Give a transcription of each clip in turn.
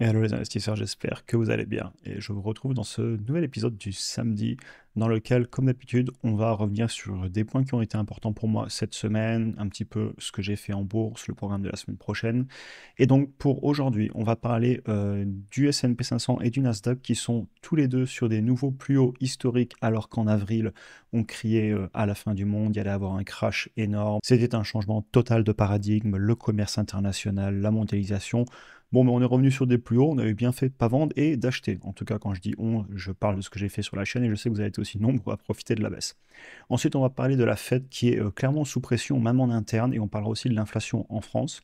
Et hello les investisseurs, j'espère que vous allez bien. Et je vous retrouve dans ce nouvel épisode du samedi, dans lequel, comme d'habitude, on va revenir sur des points qui ont été importants pour moi cette semaine, un petit peu ce que j'ai fait en bourse, le programme de la semaine prochaine. Et donc pour aujourd'hui, on va parler du S&P 500 et du Nasdaq qui sont tous les deux sur des nouveaux plus hauts historiques, alors qu'en avril, on criait à la fin du monde, il y allait avoir un crash énorme. C'était un changement total de paradigme, le commerce international, la mondialisation. Bon, mais on est revenu sur des plus hauts, on avait bien fait de pas vendre et d'acheter. En tout cas, quand je dis on, je parle de ce que j'ai fait sur la chaîne et je sais que vous avez été aussi nombreux à profiter de la baisse. Ensuite, on va parler de la Fed qui est clairement sous pression, même en interne, et on parlera aussi de l'inflation en France.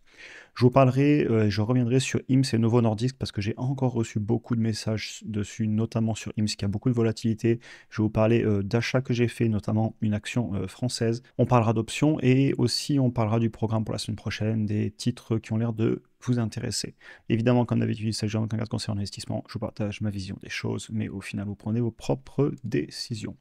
Je vous parlerai, je reviendrai sur IMS et Novo Nordisk parce que j'ai encore reçu beaucoup de messages dessus, notamment sur IMS qui a beaucoup de volatilité. Je vais vous parler d'achats que j'ai fait, notamment une action française. On parlera d'options et aussi on parlera du programme pour la semaine prochaine, des titres qui ont l'air de vous intéresser. Évidemment, comme d'habitude, il s'agit d'un cadre conseil en investissement. Je vous partage ma vision des choses, mais au final, vous prenez vos propres décisions.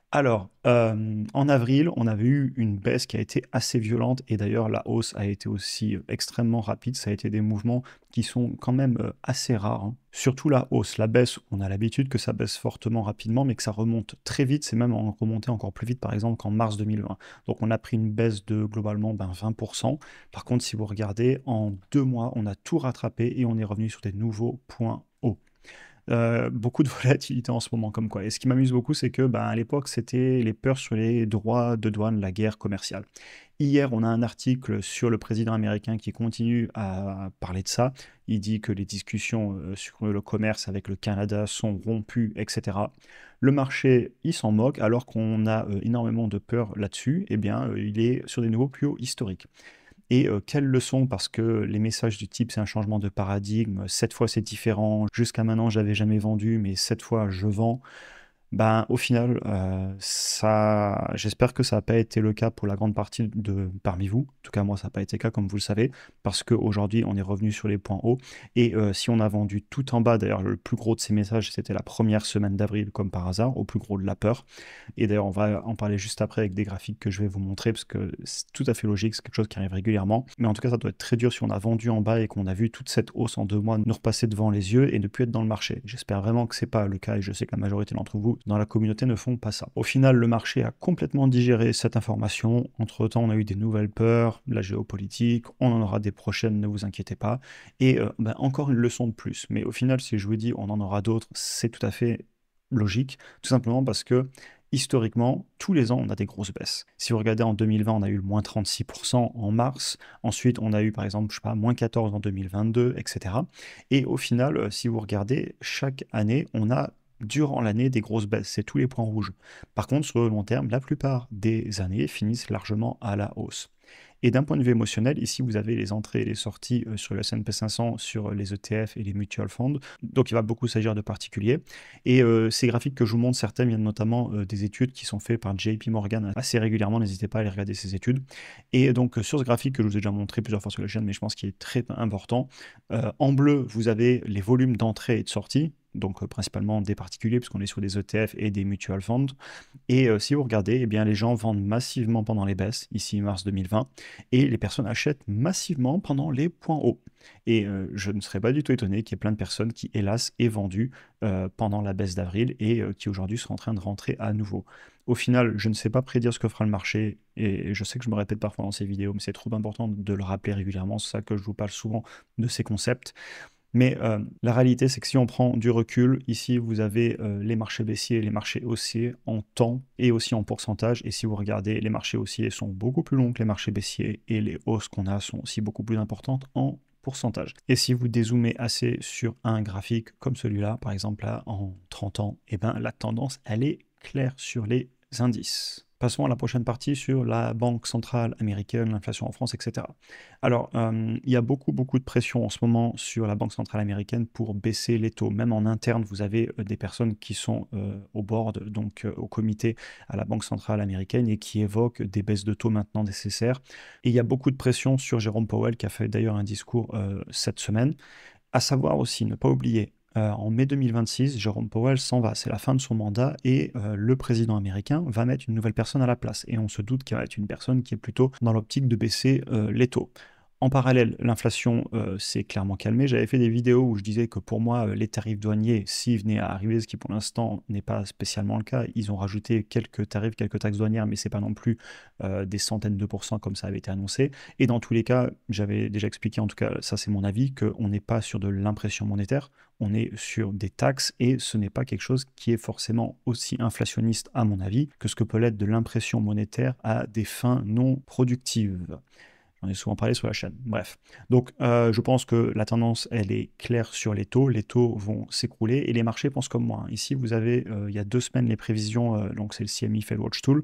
Alors, en avril, on avait eu une baisse qui a été assez violente et d'ailleurs la hausse a été aussi extrêmement rapide. Ça a été des mouvements qui sont quand même assez rares, hein. Surtout la hausse. La baisse, on a l'habitude que ça baisse fortement rapidement, mais que ça remonte très vite. C'est même remonté encore plus vite, par exemple, qu'en mars 2020. Donc on a pris une baisse de globalement 20%. Par contre, si vous regardez, en 2 mois, on a tout rattrapé et on est revenu sur des nouveaux points hauts. Beaucoup de volatilité en ce moment, comme quoi. Et ce qui m'amuse beaucoup, c'est que à l'époque, c'était les peurs sur les droits de douane, la guerre commerciale. Hier, on a un article sur le président américain qui continue à parler de ça. Il dit que les discussions sur le commerce avec le Canada sont rompues, etc. Le marché, il s'en moque, alors qu'on a énormément de peur là-dessus. Eh bien, il est sur des niveaux plus hauts historiques. Et quelles leçons, parce que les messages du type c'est un changement de paradigme, cette fois c'est différent, jusqu'à maintenant j'avais jamais vendu, mais cette fois je vends. Au final, ça, j'espère que ça n'a pas été le cas pour la grande partie de parmi vous. En tout cas, moi, ça n'a pas été le cas, comme vous le savez, parce qu'aujourd'hui, on est revenu sur les points hauts. Et si on a vendu tout en bas, d'ailleurs, le plus gros de ces messages, c'était la première semaine d'avril, comme par hasard, au plus gros de la peur. Et d'ailleurs, on va en parler juste après avec des graphiques que je vais vous montrer, parce que c'est tout à fait logique, c'est quelque chose qui arrive régulièrement. Mais en tout cas, ça doit être très dur si on a vendu en bas et qu'on a vu toute cette hausse en 2 mois nous repasser devant les yeux et ne plus être dans le marché. J'espère vraiment que c'est pas le cas, et je sais que la majorité d'entre vous dans la communauté ne font pas ça. Au final, le marché a complètement digéré cette information. Entre-temps, on a eu des nouvelles peurs, la géopolitique, on en aura des prochaines, ne vous inquiétez pas. Et encore une leçon de plus. Mais au final, si je vous dis on en aura d'autres, c'est tout à fait logique, tout simplement parce que historiquement, tous les ans, on a des grosses baisses. Si vous regardez en 2020, on a eu le moins 36% en mars. Ensuite, on a eu, par exemple, je sais pas, moins 14 en 2022, etc. Et au final, si vous regardez, chaque année, on a durant l'année des grosses baisses. C'est tous les points rouges. Par contre, sur le long terme, la plupart des années finissent largement à la hausse. Et d'un point de vue émotionnel, ici vous avez les entrées et les sorties sur le S&P 500, sur les ETF et les mutual funds. Donc il va beaucoup s'agir de particuliers. Et ces graphiques que je vous montre, certains viennent notamment des études qui sont faites par JP Morgan assez régulièrement. N'hésitez pas à aller regarder ces études. Et donc sur ce graphique que je vous ai déjà montré plusieurs fois sur la chaîne, mais je pense qu'il est très important, en bleu vous avez les volumes d'entrée et de sortie. Donc principalement des particuliers, puisqu'on est sur des ETF et des mutual funds. Et si vous regardez, eh bien, les gens vendent massivement pendant les baisses, ici mars 2020, et les personnes achètent massivement pendant les points hauts. Et je ne serais pas du tout étonné qu'il y ait plein de personnes qui, hélas, aient vendu pendant la baisse d'avril et qui aujourd'hui sont en train de rentrer à nouveau. Au final, je ne sais pas prédire ce que fera le marché, et je sais que je me répète parfois dans ces vidéos, mais c'est trop important de le rappeler régulièrement, c'est ça que je vous parle souvent de ces concepts. Mais la réalité, c'est que si on prend du recul, ici, vous avez les marchés baissiers et les marchés haussiers en temps et aussi en pourcentage. Et si vous regardez, les marchés haussiers sont beaucoup plus longs que les marchés baissiers et les hausses qu'on a sont aussi beaucoup plus importantes en pourcentage. Et si vous dézoomez assez sur un graphique comme celui-là, par exemple là, en 30 ans, eh ben, la tendance, elle est claire sur les indices. Passons à la prochaine partie sur la Banque centrale américaine, l'inflation en France, etc. Alors, il y a beaucoup de pression en ce moment sur la Banque centrale américaine pour baisser les taux. Même en interne, vous avez des personnes qui sont au board, donc au comité à la Banque centrale américaine et qui évoquent des baisses de taux maintenant nécessaires. Et il y a beaucoup de pression sur Jérôme Powell, qui a fait d'ailleurs un discours cette semaine. À savoir aussi, ne pas oublier, en mai 2026, Jérôme Powell s'en va, c'est la fin de son mandat et le président américain va mettre une nouvelle personne à la place. Et on se doute qu'il va être une personne qui est plutôt dans l'optique de baisser les taux. En parallèle, l'inflation s'est clairement calmée. J'avais fait des vidéos où je disais que pour moi, les tarifs douaniers, s'ils venaient à arriver, ce qui pour l'instant n'est pas spécialement le cas, ils ont rajouté quelques tarifs, quelques taxes douanières, mais c'est pas non plus des centaines de pourcents comme ça avait été annoncé. Et dans tous les cas, j'avais déjà expliqué, en tout cas, ça c'est mon avis, qu'on n'est pas sur de l'impression monétaire, on est sur des taxes et ce n'est pas quelque chose qui est forcément aussi inflationniste, à mon avis, que ce que peut l'être de l'impression monétaire à des fins non productives. J'en ai souvent parlé sur la chaîne. Bref. Donc, je pense que la tendance, elle est claire sur les taux. Les taux vont s'écrouler et les marchés pensent comme moi. Ici, vous avez, il y a 2 semaines, les prévisions, donc c'est le CME Fed Watch Tool.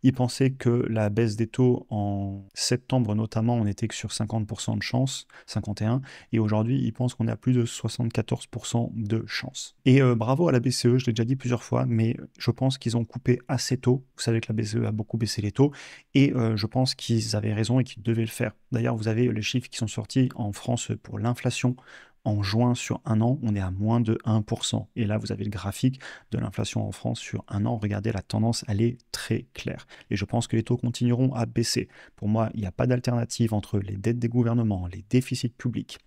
Ils pensaient que la baisse des taux en septembre, notamment, on était que sur 50% de chance, 51. Et aujourd'hui, ils pensent qu'on est à plus de 74% de chance. Et bravo à la BCE, je l'ai déjà dit plusieurs fois, mais je pense qu'ils ont coupé assez tôt. Vous savez que la BCE a beaucoup baissé les taux. Et je pense qu'ils avaient raison et qu'ils devaient le faire. D'ailleurs, vous avez les chiffres qui sont sortis en France pour l'inflation. En juin, sur un an, on est à moins de 1%. Et là, vous avez le graphique de l'inflation en France sur un an. Regardez, la tendance, elle est très claire. Et je pense que les taux continueront à baisser. Pour moi, il n'y a pas d'alternative entre les dettes des gouvernements, les déficits publics,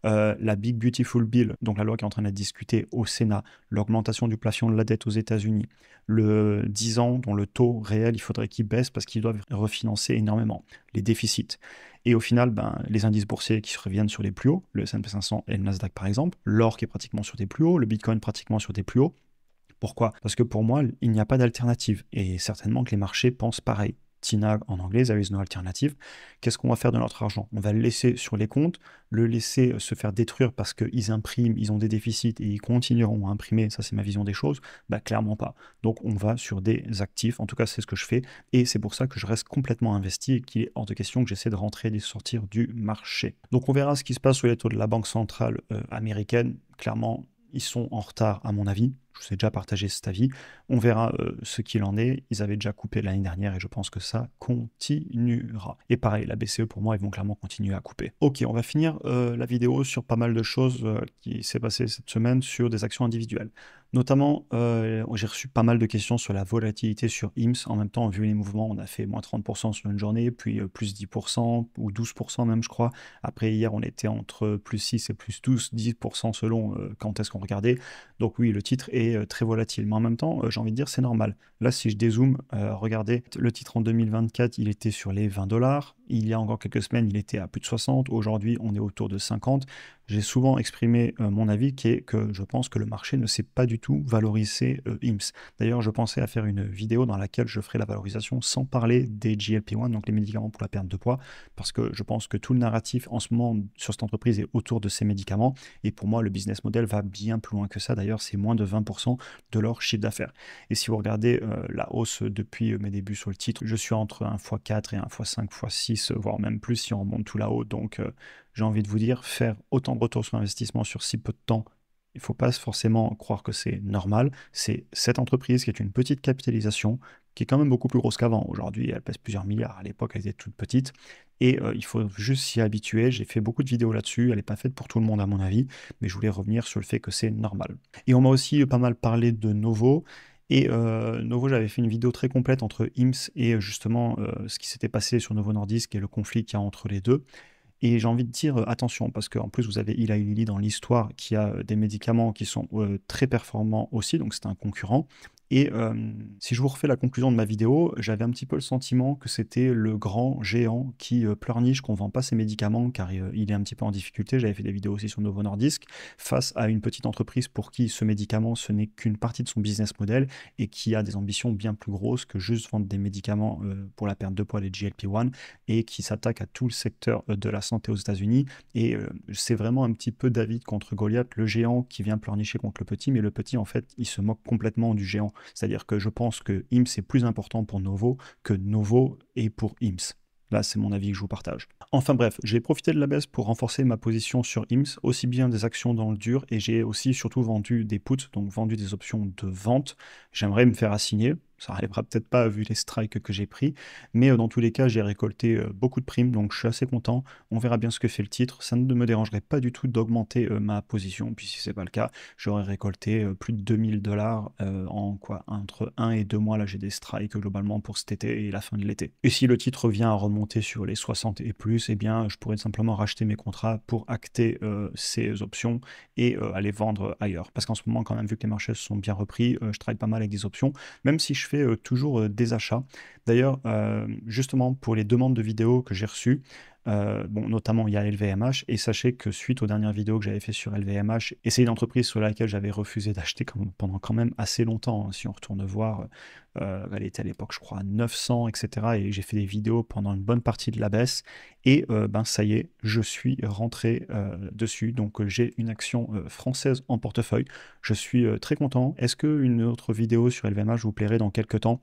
la Big Beautiful Bill, donc la loi qui est en train d'être discutée au Sénat, l'augmentation du plafond de la dette aux États-Unis, le 10 ans dont le taux réel, il faudrait qu'il baisse parce qu'ils doivent refinancer énormément, les déficits. Et au final, ben, les indices boursiers qui reviennent sur les plus hauts, le S&P 500 et le Nasdaq par exemple, l'or qui est pratiquement sur des plus hauts, le Bitcoin pratiquement sur des plus hauts. Pourquoi? Parce que pour moi, il n'y a pas d'alternative. Et certainement que les marchés pensent pareil. TINA en anglais, there is no alternative. Qu'est-ce qu'on va faire de notre argent? On va le laisser sur les comptes, le laisser se faire détruire parce qu'ils impriment, ils ont des déficits et ils continueront à imprimer, ça c'est ma vision des choses, bah clairement pas. Donc on va sur des actifs, en tout cas c'est ce que je fais, et c'est pour ça que je reste complètement investi et qu'il est hors de question que j'essaie de rentrer et de sortir du marché. Donc on verra ce qui se passe sur les taux de la Banque centrale américaine. Clairement, ils sont en retard à mon avis. Je vous ai déjà partagé cet avis. On verra ce qu'il en est. Ils avaient déjà coupé l'année dernière et je pense que ça continuera. Et pareil, la BCE, pour moi, ils vont clairement continuer à couper. Ok, on va finir la vidéo sur pas mal de choses qui s'est passé cette semaine sur des actions individuelles. Notamment, j'ai reçu pas mal de questions sur la volatilité sur IMS. En même temps, vu les mouvements, on a fait moins 30% sur une journée, puis plus 10% ou 12% même, je crois. Après, hier, on était entre plus 6 et plus 12, 10% selon quand est-ce qu'on regardait. Donc oui, le titre est très volatile. Mais en même temps, j'ai envie de dire, c'est normal. Là, si je dézoome, regardez, le titre en 2024, il était sur les 20 $. Il y a encore quelques semaines, il était à plus de 60. Aujourd'hui, on est autour de 50. J'ai souvent exprimé mon avis qui est que je pense que le marché ne sait pas du tout valoriser IMS. D'ailleurs, je pensais à faire une vidéo dans laquelle je ferai la valorisation sans parler des GLP-1, donc les médicaments pour la perte de poids, parce que je pense que tout le narratif en ce moment sur cette entreprise est autour de ces médicaments. Et pour moi, le business model va bien plus loin que ça. D'ailleurs, c'est moins de 20% de leur chiffre d'affaires. Et si vous regardez la hausse depuis mes débuts sur le titre, je suis entre 1 x 4 et 1 x 5 x 6, voire même plus si on remonte tout là-haut. Donc, j'ai envie de vous dire, faire autant de retour sur investissement sur si peu de temps, il ne faut pas forcément croire que c'est normal. C'est cette entreprise qui est une petite capitalisation, qui est quand même beaucoup plus grosse qu'avant. Aujourd'hui, elle pèse plusieurs milliards. À l'époque, elle était toute petite. Et il faut juste s'y habituer. J'ai fait beaucoup de vidéos là-dessus. Elle n'est pas faite pour tout le monde, à mon avis. Mais je voulais revenir sur le fait que c'est normal. Et on m'a aussi pas mal parlé de Novo. Et Novo, j'avais fait une vidéo très complète entre IMS et justement ce qui s'était passé sur Novo Nordisk et le conflit qu'il y a entre les deux. Et j'ai envie de dire attention, parce qu'en plus vous avez Eli Lilly dans l'histoire qui a des médicaments qui sont très performants aussi, donc c'est un concurrent. Et si je vous refais la conclusion de ma vidéo, j'avais un petit peu le sentiment que c'était le grand géant qui pleurniche qu'on ne vend pas ses médicaments car il est un petit peu en difficulté. J'avais fait des vidéos aussi sur Novo Nordisk face à une petite entreprise pour qui ce médicament ce n'est qu'une partie de son business model et qui a des ambitions bien plus grosses que juste vendre des médicaments pour la perte de poids, les GLP-1, et qui s'attaque à tout le secteur de la santé aux États-Unis. Et c'est vraiment un petit peu David contre Goliath, le géant qui vient pleurnicher contre le petit, mais le petit en fait il se moque complètement du géant. C'est-à-dire que je pense que IMS est plus important pour Novo que Novo est pour IMS. Là, c'est mon avis que je vous partage. Enfin bref, j'ai profité de la baisse pour renforcer ma position sur IMS, aussi bien des actions dans le dur, et j'ai aussi surtout vendu des puts, donc vendu des options de vente. J'aimerais me faire assigner. Ça arrivera peut-être pas vu les strikes que j'ai pris, mais dans tous les cas, j'ai récolté beaucoup de primes, donc je suis assez content. On verra bien ce que fait le titre. Ça ne me dérangerait pas du tout d'augmenter ma position, puis si c'est pas le cas, j'aurais récolté plus de 2000 $ en quoi, entre 1 et 2 mois. Là, j'ai des strikes globalement pour cet été et la fin de l'été. Et si le titre vient à remonter sur les 60 et plus, eh bien, je pourrais simplement racheter mes contrats pour acter ces options et aller vendre ailleurs. Parce qu'en ce moment, quand même, vu que les marchés se sont bien repris, je travaille pas mal avec des options, même si je fais toujours des achats. D'ailleurs, justement, pour les demandes de vidéos que j'ai reçues, bon, notamment il y a LVMH, et sachez que suite aux dernières vidéos que j'avais fait sur LVMH, et c'est une entreprise sur laquelle j'avais refusé d'acheter pendant quand même assez longtemps, hein. Si on retourne voir, elle était à l'époque, je crois, à 900, etc. Et j'ai fait des vidéos pendant une bonne partie de la baisse, et ben ça y est, je suis rentré dessus, donc j'ai une action française en portefeuille. Je suis très content. Est-ce qu'une autre vidéo sur LVMH vous plairait dans quelques temps?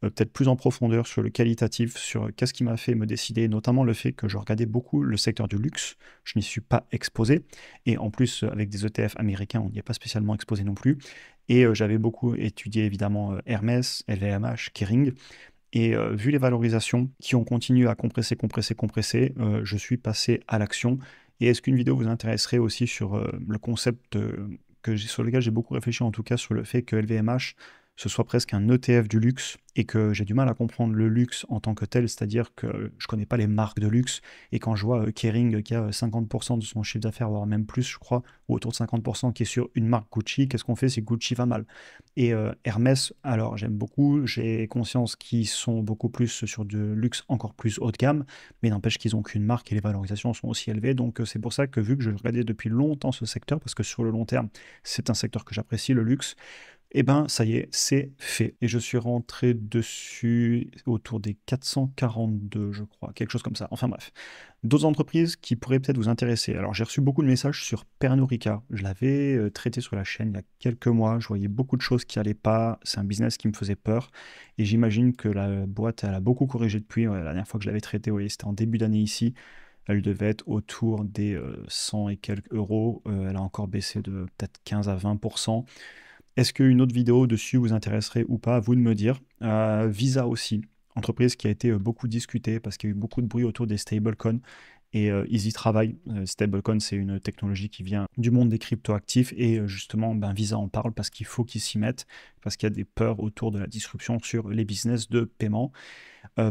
Peut-être plus en profondeur sur le qualitatif, sur qu'est-ce qui m'a fait me décider, notamment le fait que je regardais beaucoup le secteur du luxe, je n'y suis pas exposé, et en plus avec des ETF américains, on n'y est pas spécialement exposé non plus, et j'avais beaucoup étudié évidemment Hermès, LVMH, Kering, et vu les valorisations qui ont continué à compresser, compresser, compresser, je suis passé à l'action. Et est-ce qu'une vidéo vous intéresserait aussi sur le concept sur lequel j'ai beaucoup réfléchi, en tout cas sur le fait que LVMH ce soit presque un ETF du luxe et que j'ai du mal à comprendre le luxe en tant que tel, c'est-à-dire que je connais pas les marques de luxe, et quand je vois Kering qui a 50% de son chiffre d'affaires, voire même plus, je crois, ou autour de 50% qui est sur une marque Gucci, qu'est-ce qu'on fait si Gucci va mal? Et Hermès, alors j'aime beaucoup, j'ai conscience qu'ils sont beaucoup plus sur du luxe encore plus haut de gamme, mais n'empêche qu'ils n'ont qu'une marque et les valorisations sont aussi élevées. Donc c'est pour ça que vu que je regardais depuis longtemps ce secteur, parce que sur le long terme, c'est un secteur que j'apprécie, le luxe, et ben ça y est, c'est fait. Et je suis rentré dessus autour des 442, je crois, quelque chose comme ça. Enfin bref. D'autres entreprises qui pourraient peut-être vous intéresser. Alors j'ai reçu beaucoup de messages sur Pernod Ricard. Je l'avais traité sur la chaîne il y a quelques mois. Je voyais beaucoup de choses qui n'allaient pas. C'est un business qui me faisait peur. Et j'imagine que la boîte, elle a beaucoup corrigé depuis. Ouais, la dernière fois que je l'avais traité, oui, c'était en début d'année ici. Elle devait être autour des 100 et quelques euros. Elle a encore baissé de peut-être 15 à 20%. Est-ce qu'une autre vidéo dessus vous intéresserait ou pas? À vous de me dire. Visa aussi, entreprise qui a été beaucoup discutée parce qu'il y a eu beaucoup de bruit autour des stablecoins, et ils y travaillent. Stablecoin, c'est une technologie qui vient du monde des cryptoactifs, et justement, ben, Visa en parle parce qu'il faut qu'ils s'y mettent, parce qu'il y a des peurs autour de la disruption sur les business de paiement.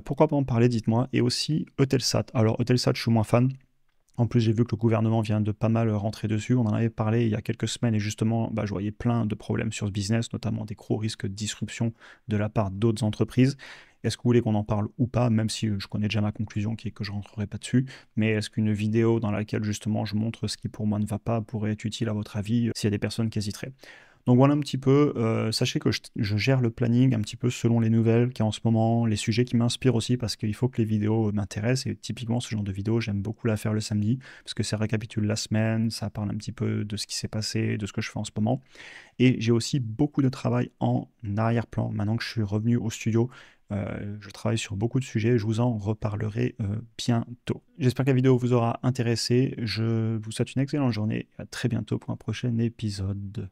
Pourquoi pas en parler, dites-moi. Et aussi Eutelsat. Alors Eutelsat, je suis moins fan. En plus, j'ai vu que le gouvernement vient de pas mal rentrer dessus. On en avait parlé il y a quelques semaines, et justement, bah, je voyais plein de problèmes sur ce business, notamment des gros risques de disruption de la part d'autres entreprises. Est-ce que vous voulez qu'on en parle ou pas, même si je connais déjà ma conclusion qui est que je ne rentrerai pas dessus, mais est-ce qu'une vidéo dans laquelle justement je montre ce qui pour moi ne va pas pourrait être utile à votre avis, s'il y a des personnes qui hésiteraient? Donc voilà un petit peu, sachez que je gère le planning un petit peu selon les nouvelles qu'il y a en ce moment, les sujets qui m'inspirent aussi, parce qu'il faut que les vidéos m'intéressent, et typiquement ce genre de vidéo, j'aime beaucoup la faire le samedi, parce que ça récapitule la semaine, ça parle un petit peu de ce qui s'est passé, de ce que je fais en ce moment. Et j'ai aussi beaucoup de travail en arrière-plan. Maintenant que je suis revenu au studio, je travaille sur beaucoup de sujets, je vous en reparlerai bientôt. J'espère que la vidéo vous aura intéressé, je vous souhaite une excellente journée, et à très bientôt pour un prochain épisode.